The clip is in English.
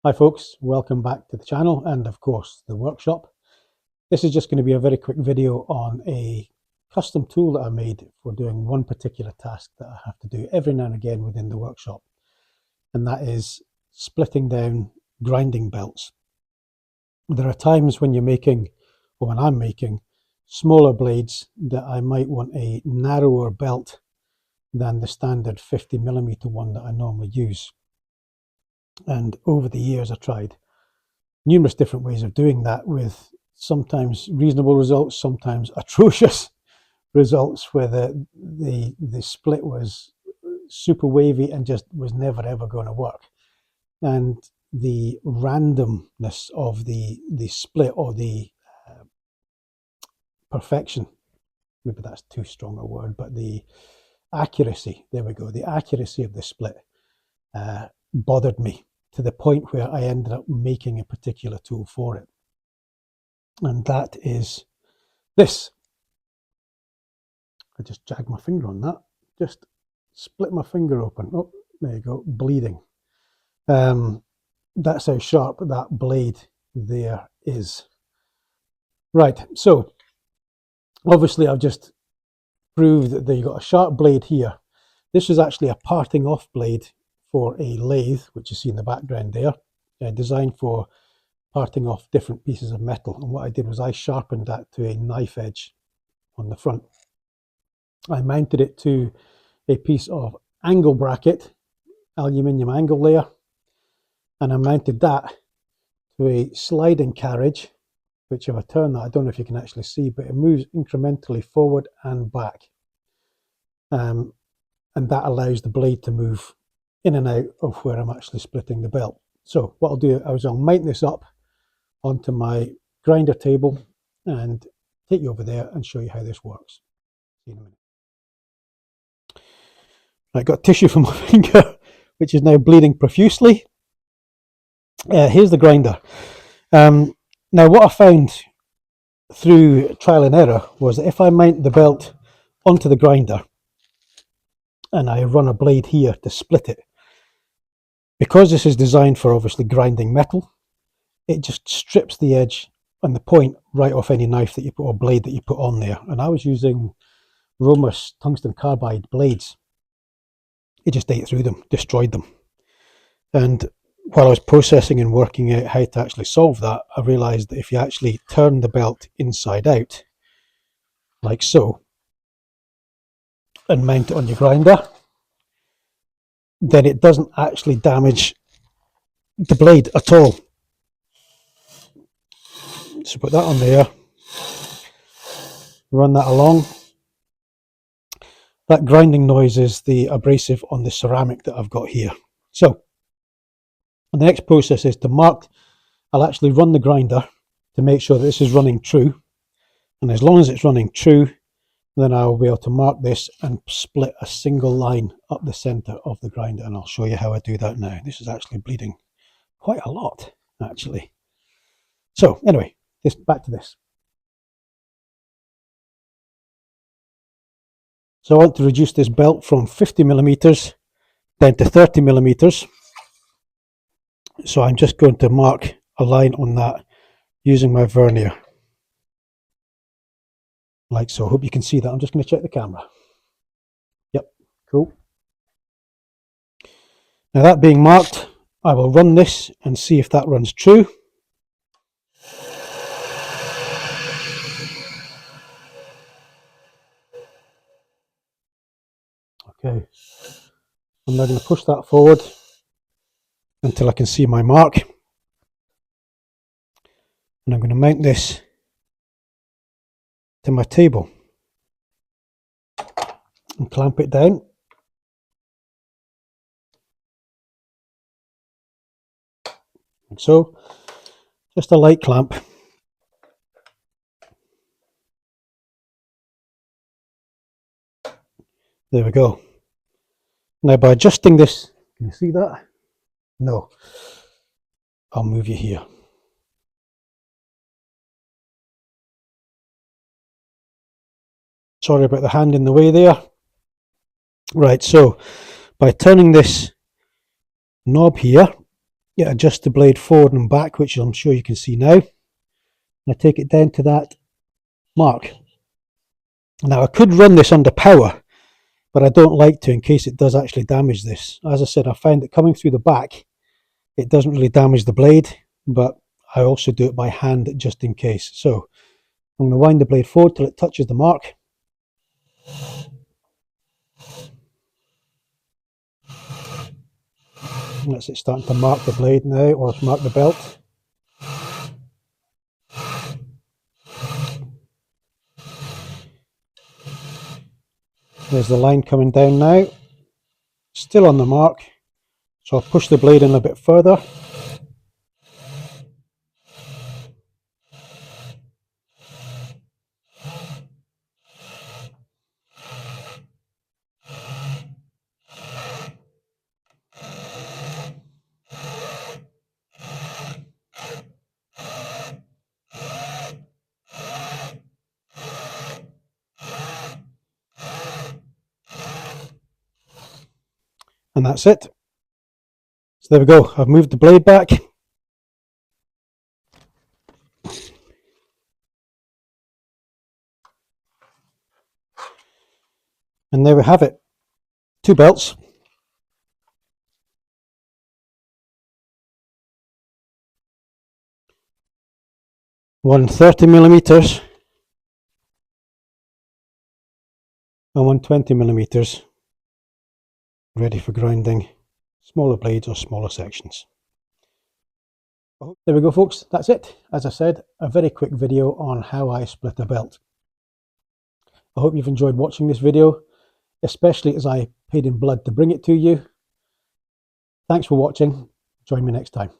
Hi folks, welcome back to the channel and of course the workshop. This is just going to be a very quick video on a custom tool that I made for doing one particular task that I have to do every now and again within the workshop, and that is splitting down grinding belts. There are times when you're making, or when I'm making, smaller blades that I might want a narrower belt than the standard 50mm one that I normally use. And over the years I tried numerous different ways of doing that with sometimes reasonable results, sometimes atrocious results, where the split was super wavy and just was never ever going to work. And the randomness of the split, or the perfection, maybe that's too strong a word, but the accuracy, there we go, the accuracy of the split bothered me to the point where I ended up making a particular tool for it. And that is this. I just jagged my finger on that. Just split my finger open. Oh, there you go, bleeding. That's how sharp that blade there is. Right, so obviously I've just proved that you've got a sharp blade here. This is actually a parting off blade for a lathe, which you see in the background there, designed for parting off different pieces of metal. And what I did was I sharpened that to a knife edge on the front. I mounted it to a piece of angle bracket, aluminium angle layer, and I mounted that to a sliding carriage, which if I turn that, I don't know if you can actually see, but it moves incrementally forward and back. And that allows the blade to move in and out of where I'm actually splitting the belt. So what I'll do is I'll mount this up onto my grinder table and take you over there and show you how this works. See you in a minute. I got tissue from my finger, which is now bleeding profusely. Here's the grinder. Now what I found through trial and error was that if I mount the belt onto the grinder and I run a blade here to split it, because this is designed for obviously grinding metal, it just strips the edge and the point right off any knife that you put, or blade that you put on there. And I was using Romus tungsten carbide blades. It just ate through them, destroyed them. And while I was processing and working out how to actually solve that, I realized that if you actually turn the belt inside out, like so, and mount it on your grinder, then it doesn't actually damage the blade at all. So put that on there, run that along. That grinding noise is the abrasive on the ceramic that I've got here. So the next process is to mark. I'll actually run the grinder to make sure that this is running true, and as long as it's running true, then I'll be able to mark this and split a single line up the center of the grinder, and I'll show you how I do that now. This is actually bleeding quite a lot, actually. So anyway, back to this. So I want to reduce this belt from 50mm down to 30mm. So I'm just going to mark a line on that using my vernier, like so. I hope you can see that. I'm just going to check the camera. Yep, cool. Now that being marked, I will run this and see if that runs true. Okay, I'm now going to push that forward until I can see my mark, and I'm going to mount this to my table and clamp it down. Like so, just a light clamp. There we go. Now by adjusting this, can you see that? No. I'll move you here. Sorry about the hand in the way there. Right, so by turning this knob here, adjust the blade forward and back, which I'm sure you can see now. And I take it down to that mark. Now I could run this under power, but I don't like to in case it does actually damage this. As I said, I find that coming through the back, it doesn't really damage the blade, but I also do it by hand just in case. So I'm going to wind the blade forward till it touches the mark. And that's it starting to mark the blade now, or mark the belt. There's the line coming down now, still on the mark, so I'll push the blade in a bit further. And that's it. So there we go, I've moved the blade back. And there we have it. Two belts. One 30mm and one 20mm, ready for grinding smaller blades or smaller sections. There we go folks, that's it. As I said, a very quick video on how I split a belt. I hope you've enjoyed watching this video, especially as I paid in blood to bring it to you. Thanks for watching. Join me next time.